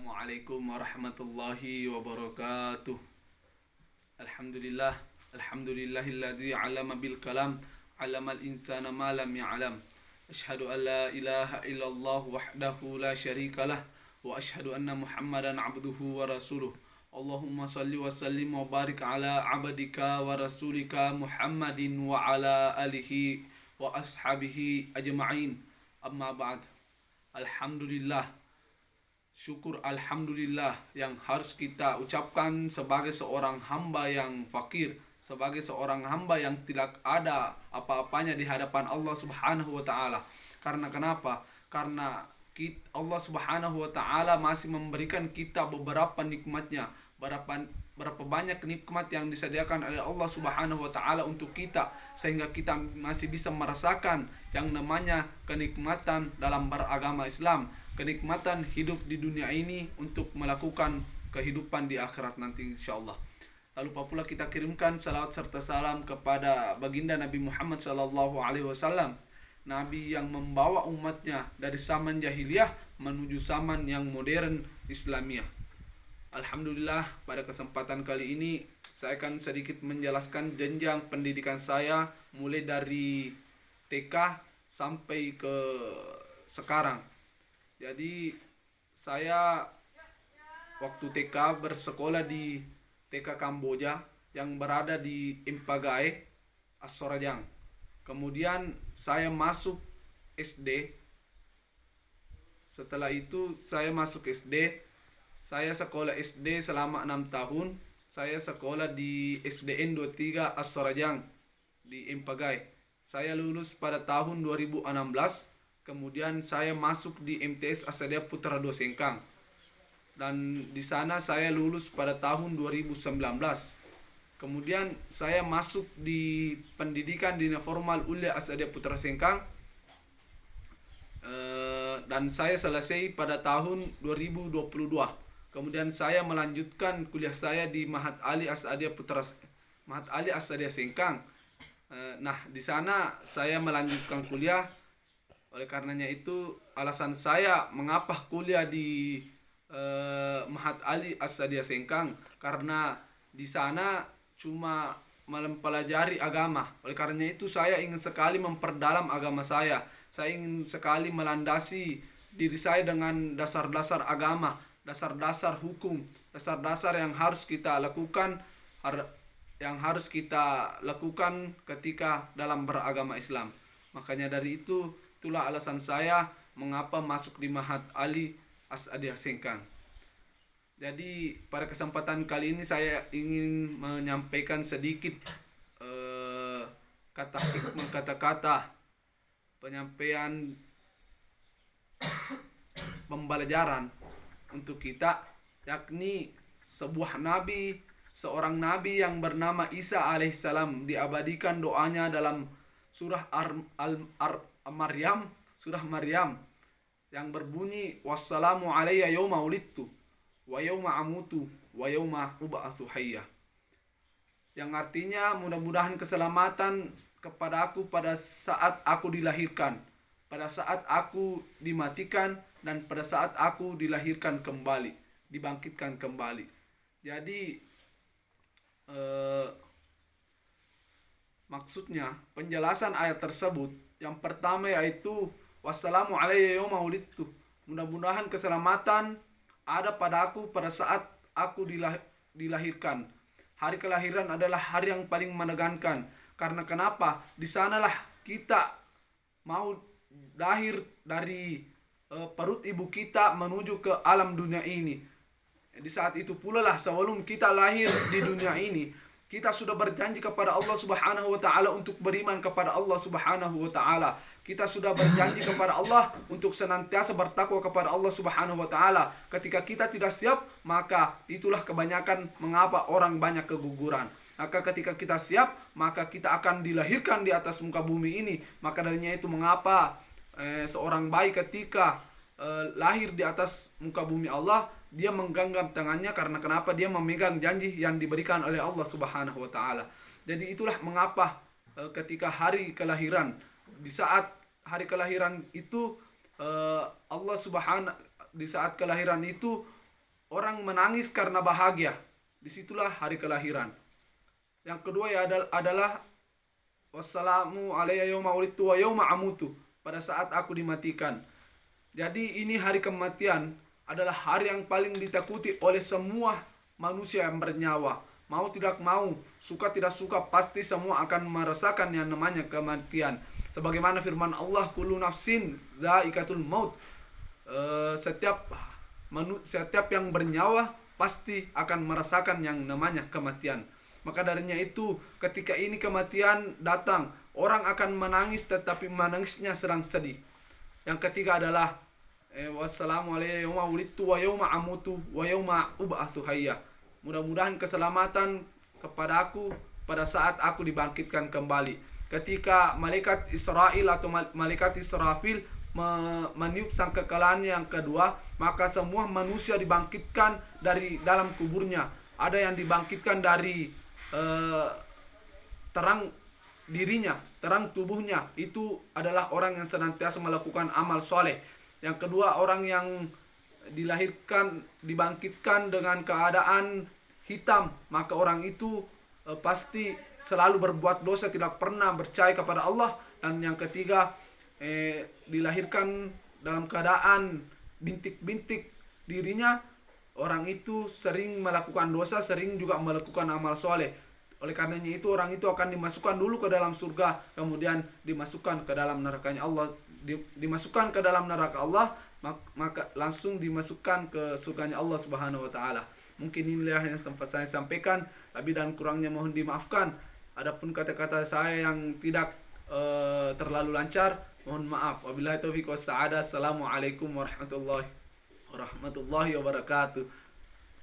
Assalamualaikum warahmatullahi wabarakatuh. Alhamdulillah, alhamdulillahilladzi 'allama bil kalam, 'allamal insana ma lam ya'lam. Asyhadu an la ilaha illallah wahdahu la syarikalah wa asyhadu anna Muhammadan 'abduhu wa rasuluh. Allahumma salli wa sallim wa barik ala 'abdika wa rasulika Muhammadin wa ala alihi wa ashabihi ajma'in. Amma ba'd. Alhamdulillah, syukur alhamdulillah yang harus kita ucapkan sebagai seorang hamba yang fakir, sebagai seorang hamba yang tidak ada apa-apanya di hadapan Allah Subhanahu wa taala. Karena kenapa? Karena Allah Subhanahu wa taala masih memberikan kita beberapa nikmatnya, berapa banyak nikmat yang disediakan oleh Allah Subhanahu wa taala untuk kita, sehingga kita masih bisa merasakan yang namanya kenikmatan dalam beragama Islam, kenikmatan hidup di dunia ini untuk melakukan kehidupan di akhirat nanti insyaallah. Tak lupa pula kita kirimkan salawat serta salam kepada baginda Nabi Muhammad sallallahu alaihi wasallam, Nabi yang membawa umatnya dari zaman jahiliyah menuju zaman yang modern Islamiyah. Alhamdulillah, pada kesempatan kali ini saya akan sedikit menjelaskan jenjang pendidikan saya mulai dari TK sampai ke sekarang. Jadi saya waktu TK bersekolah di TK Kamboja yang berada di Impagae, Asorajang. Kemudian saya masuk SD. Setelah itu saya masuk SD. Saya sekolah SD selama 6 tahun. Saya sekolah di SDN 23 Asorajang di Impagae. Saya lulus pada tahun 2016. Kemudian saya masuk di MTS Asadia Putra II Sengkang. Dan di sana saya lulus pada tahun 2019. Kemudian saya masuk di pendidikan Dina Formal Ulia Asadia Putra Sengkang. Dan saya selesai pada tahun 2022. Kemudian saya melanjutkan kuliah saya di Mahat Ali Asadia Sengkang. Nah, di sana saya melanjutkan kuliah. Oleh karenanya itu alasan saya mengapa kuliah di Mahat Ali Asadia Sengkang, karena di sana cuma mempelajari agama. Oleh karenanya itu saya ingin sekali memperdalam agama saya. Saya ingin sekali melandasi diri saya dengan dasar-dasar agama, dasar-dasar hukum, dasar-dasar yang harus kita lakukan ketika dalam beragama Islam. Makanya dari itulah alasan saya mengapa masuk di Mahat Ali Asadia Sengkang. Jadi pada kesempatan kali ini saya ingin menyampaikan sedikit kata-kata penyampaian pembelajaran untuk kita, yakni seorang nabi yang bernama Isa alaihissalam diabadikan doanya dalam surah Maryam yang berbunyi wassalamu alayya yauma ulidtu wa yauma amutu wa yauma ub'atsu hayya, yang artinya mudah-mudahan keselamatan kepada aku pada saat aku dilahirkan, pada saat aku dimatikan, dan pada saat aku dilahirkan kembali, dibangkitkan kembali. Jadi maksudnya penjelasan ayat tersebut yang pertama yaitu wassalamu alayya yauma ulidtu, mudah-mudahan keselamatan ada pada aku pada saat aku dilahirkan. Hari kelahiran adalah hari yang paling menegangkan. Karena kenapa? Di sanalah kita mau lahir dari perut ibu kita menuju ke alam dunia ini. Di saat itu pula lah sebelum kita lahir di dunia ini, kita sudah berjanji kepada Allah Subhanahu wa taala untuk beriman kepada Allah Subhanahu wa taala. Kita sudah berjanji kepada Allah untuk senantiasa bertakwa kepada Allah Subhanahu wa taala. Ketika kita tidak siap, maka itulah kebanyakan mengapa orang banyak keguguran. Maka ketika kita siap, maka kita akan dilahirkan di atas muka bumi ini. Maka darinya itu mengapa seorang bayi ketika lahir di atas muka bumi Allah, dia menggenggam tangannya, karena kenapa? Dia memegang janji yang diberikan oleh Allah Subhanahu wa taala. Jadi itulah mengapa ketika hari kelahiran, di saat hari kelahiran itu Allah Subhanahu di saat kelahiran itu orang menangis karena bahagia. Disitulah hari kelahiran. Yang kedua ya adalah wassalamu alayya yauma wulidtu wa yauma amutu, pada saat aku dimatikan. Jadi ini hari kematian adalah hari yang paling ditakuti oleh semua manusia yang bernyawa. Mau tidak mau, suka tidak suka, pasti semua akan merasakan yang namanya kematian. Sebagaimana firman Allah, kullu nafsin dha'iqatul maut. Setiap yang bernyawa pasti akan merasakan yang namanya kematian. Maka darinya itu, ketika ini kematian datang, orang akan menangis, tetapi menangisnya sedang sedih. Yang ketiga adalah wassalamu alayya yauma wulidtu wa yauma amutu wa yauma ub'atsu hayya. Mudah-mudahan keselamatan kepada aku pada saat aku dibangkitkan kembali. Ketika malaikat Israel atau malaikat Israfil meniup sangkakala yang kedua, maka semua manusia dibangkitkan dari dalam kuburnya. Ada yang dibangkitkan dari terang dirinya, terang tubuhnya, itu adalah orang yang senantiasa melakukan amal soleh. Yang kedua, orang yang dibangkitkan dengan keadaan hitam, maka orang itu pasti selalu berbuat dosa, tidak pernah percaya kepada Allah. Dan yang ketiga, dilahirkan dalam keadaan bintik-bintik dirinya, orang itu sering melakukan dosa, sering juga melakukan amal soleh. Oleh karenanya itu, orang itu akan dimasukkan dulu ke dalam surga, kemudian dimasukkan ke dalam nerakanya Allah, dimasukkan ke dalam neraka Allah, maka langsung dimasukkan ke surganya Allah Subhanahu wa taala. Mungkin inilah yang sempat saya sampaikan, lebih dan kurangnya mohon dimaafkan. Adapun kata-kata saya yang tidak terlalu lancar, mohon maaf. Wabillahi taufiq was sa'adah. Assalamualaikum warahmatullahi wabarakatuh.